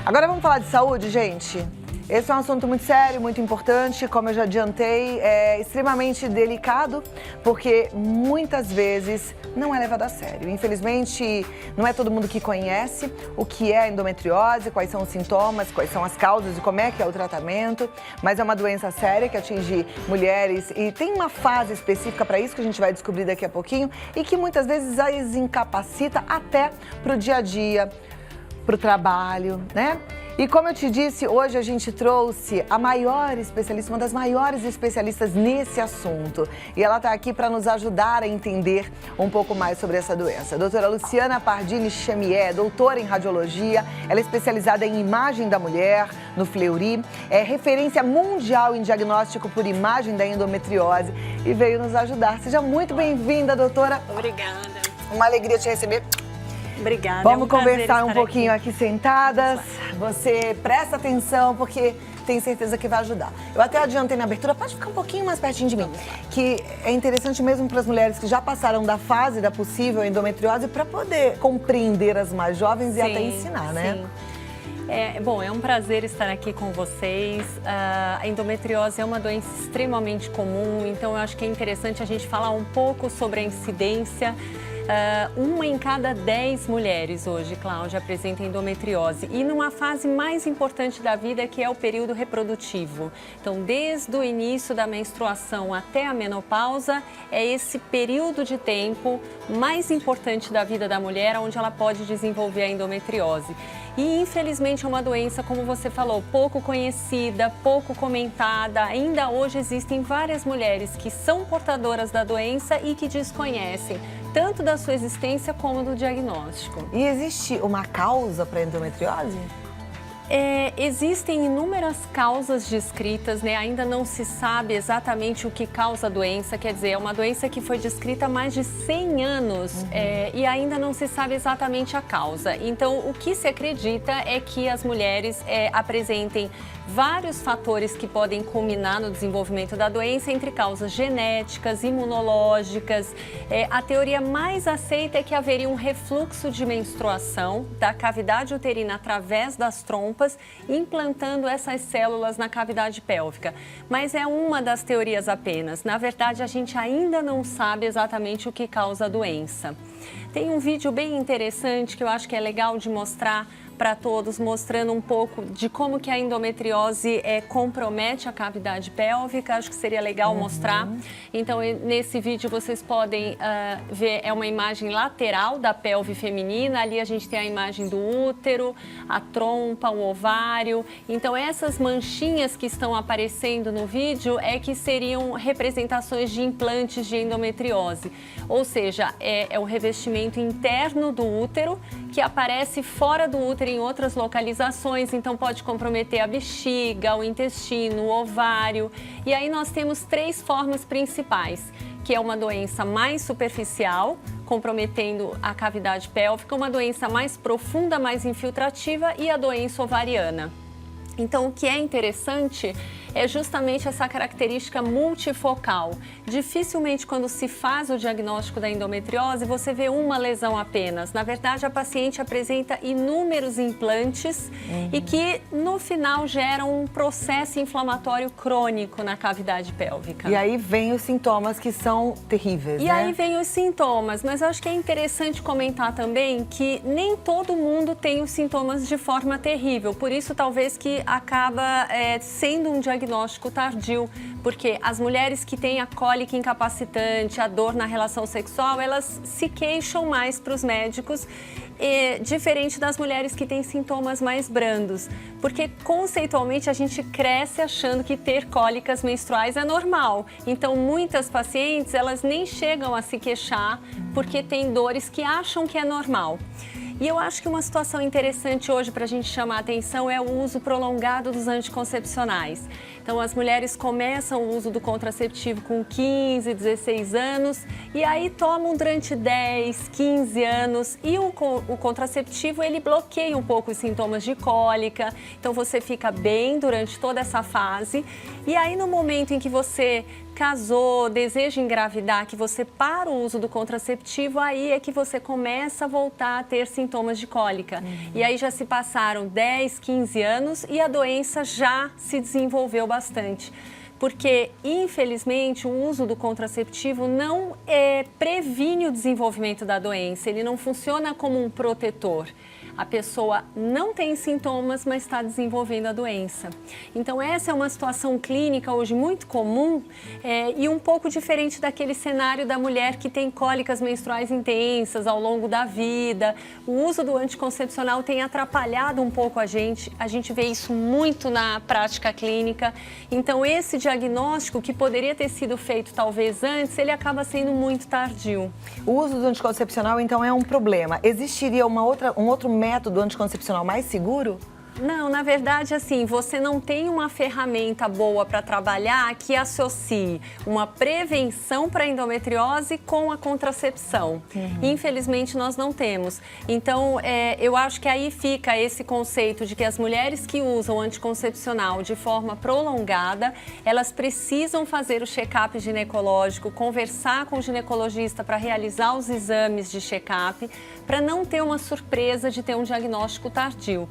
Agora vamos falar de saúde, gente? Esse é um assunto muito sério, muito importante, como eu já adiantei, é extremamente delicado, porque muitas vezes não é levado a sério. Infelizmente, não é todo mundo que conhece o que é endometriose, quais são os sintomas, quais são as causas e como é que é o tratamento, mas é uma doença séria que atinge mulheres e tem uma fase específica para isso que a gente vai descobrir daqui a pouquinho e que muitas vezes as incapacita até para o dia a dia, para o trabalho, né? E como eu te disse, hoje a gente trouxe a maior especialista, uma das maiores especialistas nesse assunto. E ela está aqui para nos ajudar a entender um pouco mais sobre essa doença. A doutora Luciana Pardini Chamier, doutora em radiologia, ela é especializada em imagem da mulher, no Fleury, é referência mundial em diagnóstico por imagem da endometriose e veio nos ajudar. Seja muito bem-vinda, doutora. Obrigada. Uma alegria te receber. Obrigada. Vamos conversar um pouquinho aqui sentadas. Você presta atenção porque tenho certeza que vai ajudar. Eu até adiantei na abertura, pode ficar um pouquinho mais pertinho de mim. Que é interessante mesmo para as mulheres que já passaram da fase da possível endometriose para poder compreender as mais jovens e até ensinar, né? Sim. É um prazer estar aqui com vocês. A endometriose é uma doença extremamente comum, então eu acho que é interessante a gente falar um pouco sobre a incidência. Uma em cada 10 mulheres hoje, Cláudia, apresenta endometriose e numa fase mais importante da vida, que é o período reprodutivo. Então, desde o início da menstruação até a menopausa, é esse período de tempo mais importante da vida da mulher, onde ela pode desenvolver a endometriose. E, infelizmente, é uma doença, como você falou, pouco conhecida, pouco comentada. Ainda hoje existem várias mulheres que são portadoras da doença e que desconhecem tanto da sua existência como do diagnóstico. E existe uma causa para endometriose? Existem inúmeras causas descritas, né? Ainda não se sabe exatamente o que causa a doença, quer dizer, é uma doença que foi descrita há mais de 100 anos e ainda não se sabe exatamente a causa. Então, o que se acredita é que as mulheres apresentem vários fatores que podem culminar no desenvolvimento da doença, entre causas genéticas, imunológicas. A teoria mais aceita é que haveria um refluxo de menstruação da cavidade uterina através das trompas, implantando essas células na cavidade pélvica. Mas é uma das teorias apenas. Na verdade, a gente ainda não sabe exatamente o que causa a doença. Tem um vídeo bem interessante que eu acho que é legal de mostrar para todos, mostrando um pouco de como que a endometriose compromete a cavidade pélvica. Acho que seria legal mostrar. Então, nesse vídeo vocês podem ver, é uma imagem lateral da pelve feminina. Ali a gente tem a imagem do útero, a trompa, o ovário. Então, essas manchinhas que estão aparecendo no vídeo que seriam representações de implantes de endometriose. Ou seja, é o revestimento interno do útero que aparece fora do útero em outras localizações, então pode comprometer a bexiga, o intestino, o ovário. E aí nós temos 3 formas principais, que é uma doença mais superficial, comprometendo a cavidade pélvica, uma doença mais profunda, mais infiltrativa e a doença ovariana. Então, o que é interessante é justamente essa característica multifocal. Dificilmente, quando se faz o diagnóstico da endometriose, você vê uma lesão apenas. Na verdade, a paciente apresenta inúmeros implantes e que, no final, geram um processo inflamatório crônico na cavidade pélvica. E aí vem os sintomas que são terríveis, né? E aí vem os sintomas, mas eu acho que é interessante comentar também que nem todo mundo tem os sintomas de forma terrível. Por isso, talvez que acaba sendo um diagnóstico tardio, porque as mulheres que têm a cólica incapacitante, a dor na relação sexual, elas se queixam mais para os médicos, diferente das mulheres que têm sintomas mais brandos, porque conceitualmente a gente cresce achando que ter cólicas menstruais é normal. Então, muitas pacientes, elas nem chegam a se queixar porque têm dores que acham que é normal. E eu acho que uma situação interessante hoje para a gente chamar a atenção é o uso prolongado dos anticoncepcionais. Então, as mulheres começam o uso do contraceptivo com 15, 16 anos e aí tomam durante 10, 15 anos e o contraceptivo, ele bloqueia um pouco os sintomas de cólica. Então, você fica bem durante toda essa fase e aí no momento em que você casou, deseja engravidar, que você para o uso do contraceptivo, aí é que você começa a voltar a ter sintomas sintomas de cólica. E aí já se passaram 10, 15 anos e a doença já se desenvolveu bastante. Porque, infelizmente, o uso do contraceptivo não previne o desenvolvimento da doença, ele não funciona como um protetor. A pessoa não tem sintomas, mas está desenvolvendo a doença. Então, essa é uma situação clínica hoje muito comum e um pouco diferente daquele cenário da mulher que tem cólicas menstruais intensas ao longo da vida. O uso do anticoncepcional tem atrapalhado um pouco a gente vê isso muito na prática clínica. Então, esse diagnóstico que poderia ter sido feito talvez antes, ele acaba sendo muito tardio. O uso do anticoncepcional, então, é um problema. Existiria um outro método anticoncepcional mais seguro? Não, na verdade, assim, você não tem uma ferramenta boa para trabalhar que associe uma prevenção para endometriose com a contracepção. Infelizmente, nós não temos. Então, eu acho que aí fica esse conceito de que as mulheres que usam anticoncepcional de forma prolongada, elas precisam fazer o check-up ginecológico, conversar com o ginecologista para realizar os exames de check-up, para não ter uma surpresa de ter um diagnóstico tardio.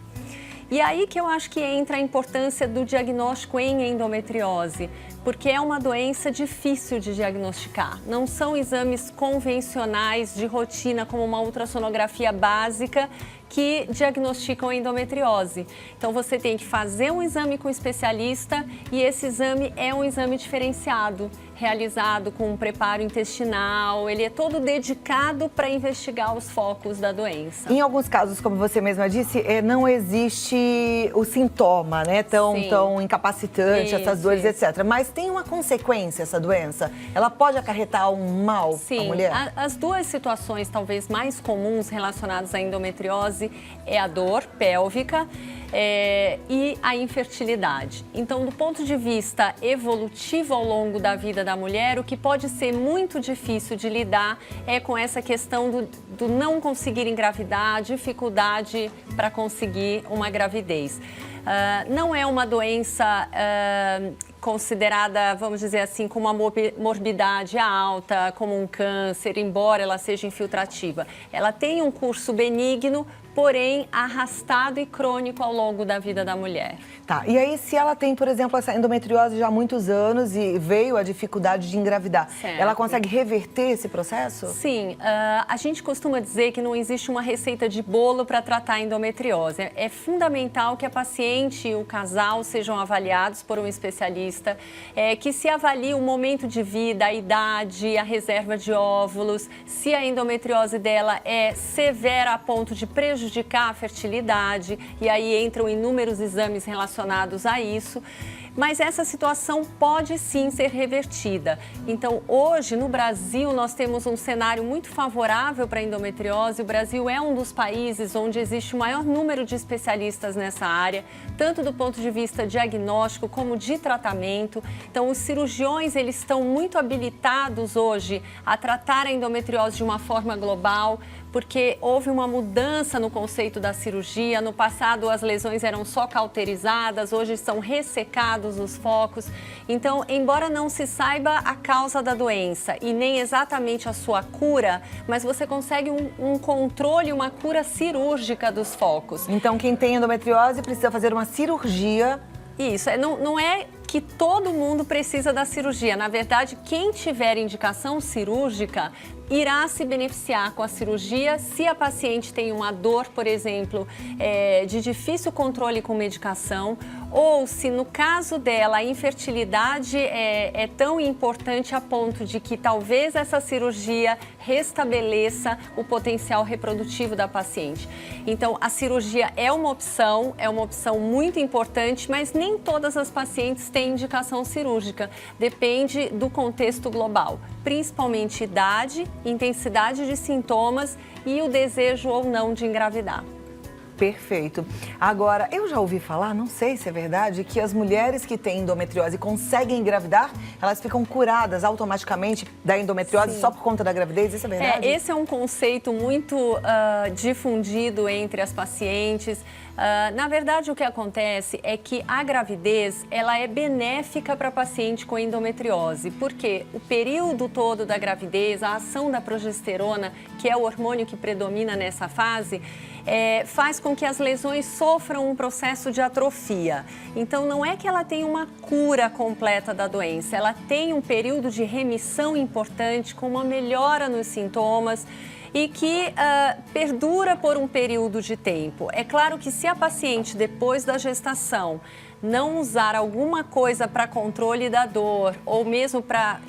E aí que eu acho que entra a importância do diagnóstico em endometriose, porque é uma doença difícil de diagnosticar. Não são exames convencionais de rotina, como uma ultrassonografia básica, que diagnosticam a endometriose. Então, você tem que fazer um exame com um especialista e esse exame é um exame diferenciado, realizado com um preparo intestinal. Ele é todo dedicado para investigar os focos da doença. Em alguns casos, como você mesma disse, não existe o sintoma, né? Tão incapacitante, essas dores, etc. Mas tem uma consequência essa doença? Ela pode acarretar um mal à mulher? As duas situações talvez mais comuns relacionadas à endometriose é a dor pélvica e a infertilidade. Então, do ponto de vista evolutivo ao longo da vida da mulher, o que pode ser muito difícil de lidar é com essa questão do não conseguir engravidar, dificuldade para conseguir uma gravidez. Não é uma doença considerada, vamos dizer assim, com uma morbidade alta, como um câncer, embora ela seja infiltrativa. Ela tem um curso benigno, porém arrastado e crônico ao longo da vida da mulher. Tá, e aí se ela tem, por exemplo, essa endometriose já há muitos anos e veio a dificuldade de engravidar, ela consegue reverter esse processo? Sim, a gente costuma dizer que não existe uma receita de bolo para tratar a endometriose. É fundamental que a paciente e o casal sejam avaliados por um especialista, que se avalie o momento de vida, a idade, a reserva de óvulos, se a endometriose dela é severa a ponto de prejudicar a fertilidade, e aí entram inúmeros exames relacionados a isso. Mas essa situação pode sim ser revertida. Então, hoje, no Brasil, nós temos um cenário muito favorável para a endometriose. O Brasil é um dos países onde existe o maior número de especialistas nessa área, tanto do ponto de vista diagnóstico como de tratamento. Então, os cirurgiões, eles estão muito habilitados hoje a tratar a endometriose de uma forma global, porque houve uma mudança no conceito da cirurgia. No passado, as lesões eram só cauterizadas, hoje são ressecados os focos. Então, embora não se saiba a causa da doença e nem exatamente a sua cura, mas você consegue um controle, uma cura cirúrgica dos focos. Então, quem tem endometriose precisa fazer uma cirurgia. Isso, não é que todo mundo precisa da cirurgia. Na verdade, quem tiver indicação cirúrgica irá se beneficiar com a cirurgia se a paciente tem uma dor, por exemplo, de difícil controle com medicação, ou se no caso dela a infertilidade é tão importante a ponto de que talvez essa cirurgia restabeleça o potencial reprodutivo da paciente. Então, a cirurgia é uma opção muito importante, mas nem todas as pacientes têm indicação cirúrgica. Depende do contexto global, principalmente idade, intensidade de sintomas e o desejo ou não de engravidar. Perfeito. Agora, eu já ouvi falar, não sei se é verdade, que as mulheres que têm endometriose conseguem engravidar, elas ficam curadas automaticamente da endometriose só por conta da gravidez, isso é verdade? Esse é um conceito muito difundido entre as pacientes. Na verdade, o que acontece é que a gravidez ela é benéfica para paciente com endometriose, porque o período todo da gravidez, a ação da progesterona, que é o hormônio que predomina nessa fase, faz com que as lesões sofram um processo de atrofia. Então, não é que ela tem uma cura completa da doença, ela tem um período de remissão importante, com uma melhora nos sintomas, e que perdura por um período de tempo. É claro que se a paciente, depois da gestação, não usar alguma coisa para controle da dor ou mesmo para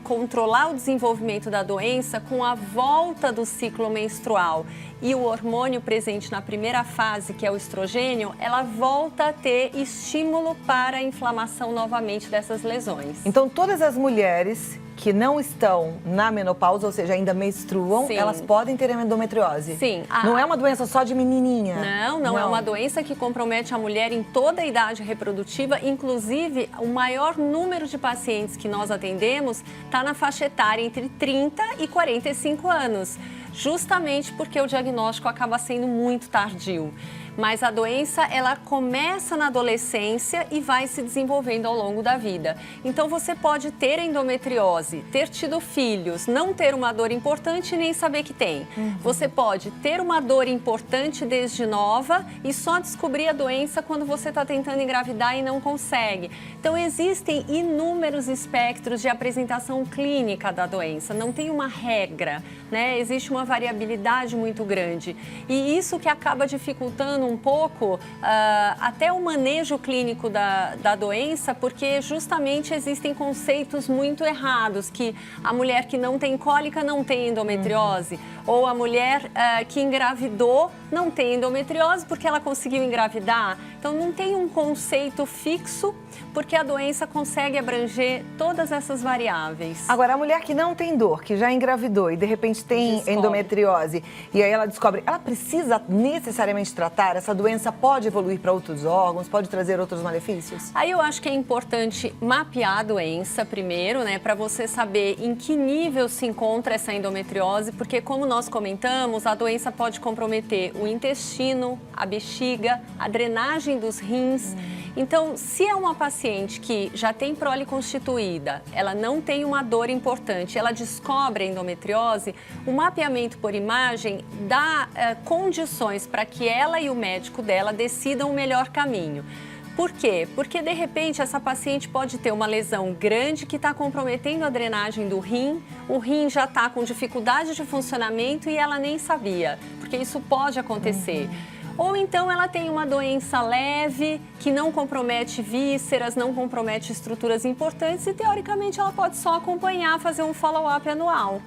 controlar o desenvolvimento da doença, com a volta do ciclo menstrual e o hormônio presente na primeira fase, que é o estrogênio, ela volta a ter estímulo para a inflamação novamente dessas lesões. Então, todas as mulheres que não estão na menopausa, ou seja, ainda menstruam, Sim. elas podem ter endometriose? Sim. Não é uma doença só de menininha? Não é uma doença que compromete a mulher em toda a idade reprodutiva. Inclusive, o maior número de pacientes que nós atendemos está na faixa etária entre 30 e 45 anos, justamente porque o diagnóstico acaba sendo muito tardio. Mas a doença, ela começa na adolescência e vai se desenvolvendo ao longo da vida. Então, você pode ter endometriose, ter tido filhos, não ter uma dor importante e nem saber que tem. Você pode ter uma dor importante desde nova e só descobrir a doença quando você está tentando engravidar e não consegue. Então, existem inúmeros espectros de apresentação clínica da doença. Não tem uma regra, né? Existe uma variabilidade muito grande. E isso que acaba dificultando um pouco até o manejo clínico da doença, porque justamente existem conceitos muito errados, que a mulher que não tem cólica não tem endometriose, ou a mulher que engravidou não tem endometriose porque ela conseguiu engravidar. Então, não tem um conceito fixo, porque a doença consegue abranger todas essas variáveis. Agora, a mulher que não tem dor, que já engravidou e de repente tem Descobre. endometriose, e aí ela descobre, ela precisa necessariamente tratar? Essa doença pode evoluir para outros órgãos, pode trazer outros malefícios? Aí eu acho que é importante mapear a doença primeiro, né, para você saber em que nível se encontra essa endometriose, porque como nós comentamos, a doença pode comprometer o intestino, a bexiga, a drenagem dos rins. Então, se é uma paciente que já tem prole constituída, ela não tem uma dor importante, ela descobre a endometriose, o mapeamento por imagem dá condições para que ela e o médico dela decidam o melhor caminho. Por quê? Porque, de repente, essa paciente pode ter uma lesão grande que está comprometendo a drenagem do rim, o rim já está com dificuldade de funcionamento e ela nem sabia, porque isso pode acontecer. Ou então ela tem uma doença leve, que não compromete vísceras, não compromete estruturas importantes e, teoricamente, ela pode só acompanhar, fazer um follow-up anual.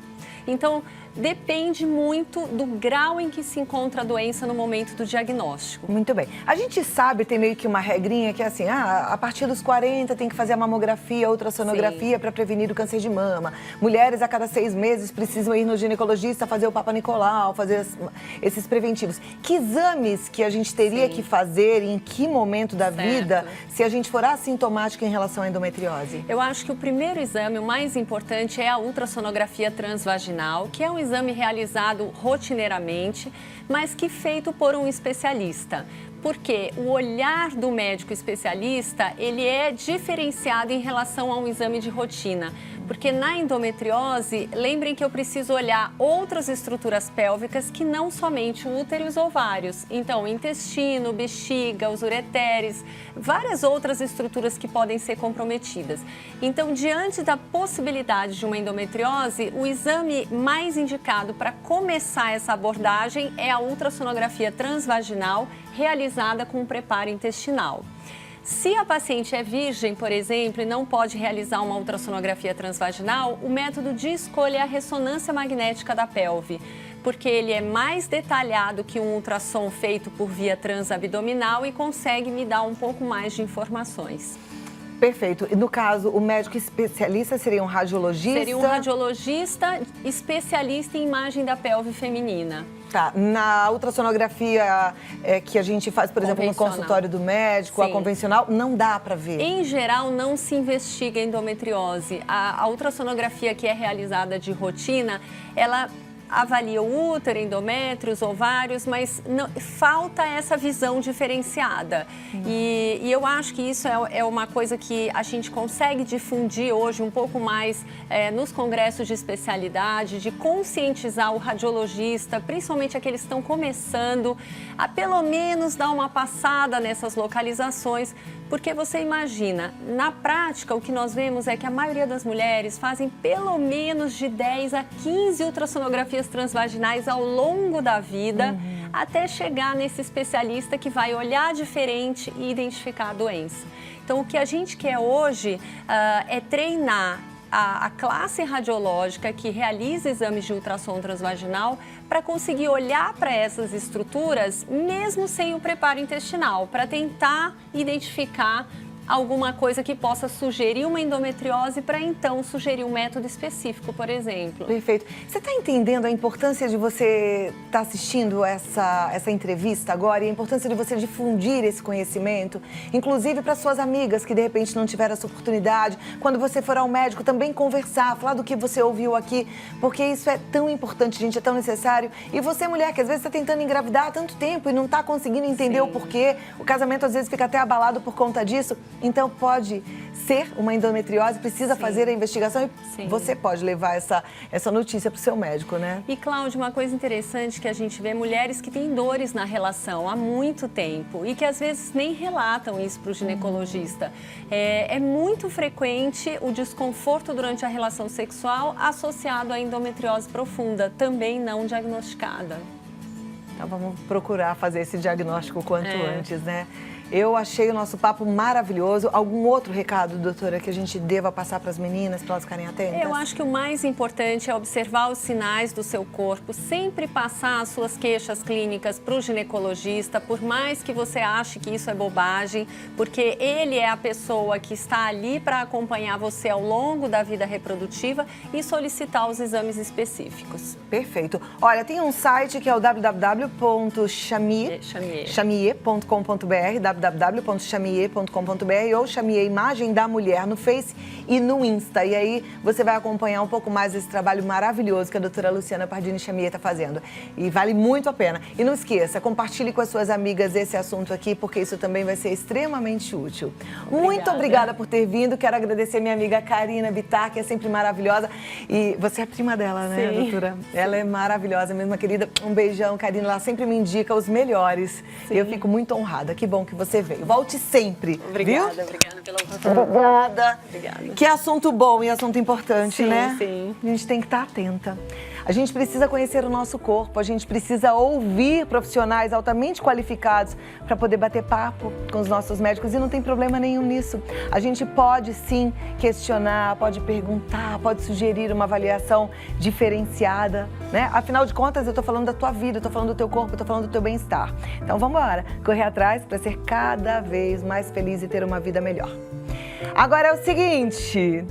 Então, depende muito do grau em que se encontra a doença no momento do diagnóstico. Muito bem. A gente sabe, tem meio que uma regrinha que é assim, a partir dos 40 tem que fazer a mamografia, ultrassonografia para prevenir o câncer de mama. Mulheres a cada 6 meses precisam ir no ginecologista fazer o Papa Nicolau, fazer esses preventivos. Que exames que a gente teria que fazer e em que momento da vida se a gente for assintomática em relação à endometriose? Eu acho que o primeiro exame, o mais importante, é a ultrassonografia transvaginal, que é um exame realizado rotineiramente, mas que feito por um especialista. Porque o olhar do médico especialista, ele é diferenciado em relação a um exame de rotina. Porque na endometriose, lembrem que eu preciso olhar outras estruturas pélvicas que não somente o útero e os ovários. Então, o intestino, bexiga, os ureteres, várias outras estruturas que podem ser comprometidas. Então, diante da possibilidade de uma endometriose, o exame mais indicado para começar essa abordagem é a ultrassonografia transvaginal, realizada com preparo intestinal. Se a paciente é virgem, por exemplo, e não pode realizar uma ultrassonografia transvaginal, o método de escolha é a ressonância magnética da pelve, porque ele é mais detalhado que um ultrassom feito por via transabdominal e consegue me dar um pouco mais de informações. Perfeito. E no caso, o médico especialista seria um radiologista? Seria um radiologista especialista em imagem da pelve feminina. Tá. Na ultrassonografia que a gente faz, por exemplo, no consultório do médico, a convencional, não dá para ver? Em geral, não se investiga endometriose. A ultrassonografia que é realizada de rotina, ela avalia o útero, endométrios, ovários, mas falta essa visão diferenciada. E eu acho que isso é uma coisa que a gente consegue difundir hoje um pouco mais nos congressos de especialidade, de conscientizar o radiologista, principalmente aqueles que estão começando, a pelo menos dar uma passada nessas localizações, porque você imagina, na prática o que nós vemos é que a maioria das mulheres fazem pelo menos de 10 a 15 ultrassonografias transvaginais ao longo da vida, até chegar nesse especialista que vai olhar diferente e identificar a doença. Então, o que a gente quer hoje é treinar a classe radiológica que realiza exames de ultrassom transvaginal para conseguir olhar para essas estruturas mesmo sem o preparo intestinal, para tentar identificar alguma coisa que possa sugerir uma endometriose para então sugerir um método específico, por exemplo. Perfeito. Você está entendendo a importância de você estar assistindo essa entrevista agora e a importância de você difundir esse conhecimento, inclusive para suas amigas que de repente não tiveram essa oportunidade, quando você for ao médico também conversar, falar do que você ouviu aqui, porque isso é tão importante, gente, é tão necessário. E você, mulher, que às vezes está tentando engravidar há tanto tempo e não está conseguindo entender o porquê, o casamento às vezes fica até abalado por conta disso. Então, pode ser uma endometriose, precisa fazer a investigação e você pode levar essa notícia para o seu médico, né? E, Cláudia, uma coisa interessante que a gente vê, mulheres que têm dores na relação há muito tempo e que às vezes nem relatam isso para o ginecologista. É muito frequente o desconforto durante a relação sexual associado à endometriose profunda, também não diagnosticada. Então, vamos procurar fazer esse diagnóstico o quanto antes, né? Eu achei o nosso papo maravilhoso. Algum outro recado, doutora, que a gente deva passar para as meninas, para elas ficarem atentas? Eu acho que o mais importante é observar os sinais do seu corpo, sempre passar as suas queixas clínicas para o ginecologista, por mais que você ache que isso é bobagem, porque ele é a pessoa que está ali para acompanhar você ao longo da vida reprodutiva e solicitar os exames específicos. Perfeito. Olha, tem um site que é o www.chamier.com.br, www.chamier.com.br ou Chamier Imagem da Mulher no Face e no Insta. E aí você vai acompanhar um pouco mais desse trabalho maravilhoso que a doutora Luciana Pardini Chamier está fazendo. E vale muito a pena. E não esqueça, compartilhe com as suas amigas esse assunto aqui, porque isso também vai ser extremamente útil. Muito obrigada por ter vindo. Quero agradecer minha amiga Karina Bittar, que é sempre maravilhosa. E você é prima dela, né, doutora? Ela é maravilhosa, mesmo, querida. Um beijão, Karina. Ela sempre me indica os melhores. E eu fico muito honrada. Que bom que você veio. Volte sempre. Obrigada, viu? obrigada pela oportunidade. Obrigada. Que assunto bom e assunto importante, né? Sim. A gente tem que estar atenta. A gente precisa conhecer o nosso corpo, a gente precisa ouvir profissionais altamente qualificados para poder bater papo com os nossos médicos e não tem problema nenhum nisso. A gente pode sim questionar, pode perguntar, pode sugerir uma avaliação diferenciada, né? Afinal de contas, eu estou falando da tua vida, eu estou falando do teu corpo, eu estou falando do teu bem-estar. Então vamos embora, correr atrás para ser cada vez mais feliz e ter uma vida melhor. Agora é o seguinte...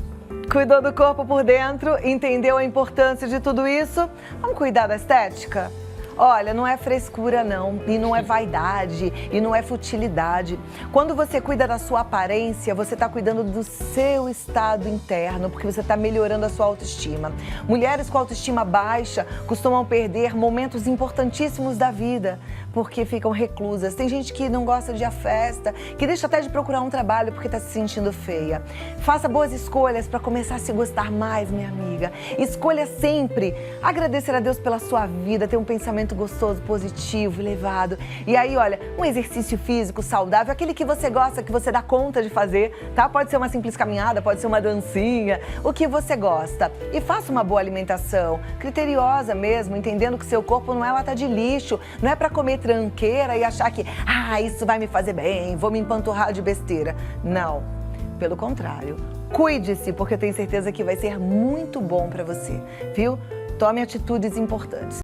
Cuidou do corpo por dentro, entendeu a importância de tudo isso? Vamos cuidar da estética? Olha, não é frescura não, e não é vaidade, e não é futilidade. Quando você cuida da sua aparência, você está cuidando do seu estado interno, porque você está melhorando a sua autoestima. Mulheres com autoestima baixa costumam perder momentos importantíssimos da vida, porque ficam reclusas. Tem gente que não gosta de ir à festa, que deixa até de procurar um trabalho porque está se sentindo feia. Faça boas escolhas para começar a se gostar mais, minha amiga. Escolha sempre agradecer a Deus pela sua vida, ter um pensamento gostoso, positivo, elevado. E aí, olha, um exercício físico saudável, aquele que você gosta, que você dá conta de fazer, tá? Pode ser uma simples caminhada, pode ser uma dancinha, o que você gosta. E faça uma boa alimentação, criteriosa mesmo, entendendo que seu corpo não é lata de lixo, não é para comer tranqueira e achar que, isso vai me fazer bem, vou me empanturrar de besteira. Não, pelo contrário. Cuide-se, porque eu tenho certeza que vai ser muito bom para você, viu? Tome atitudes importantes.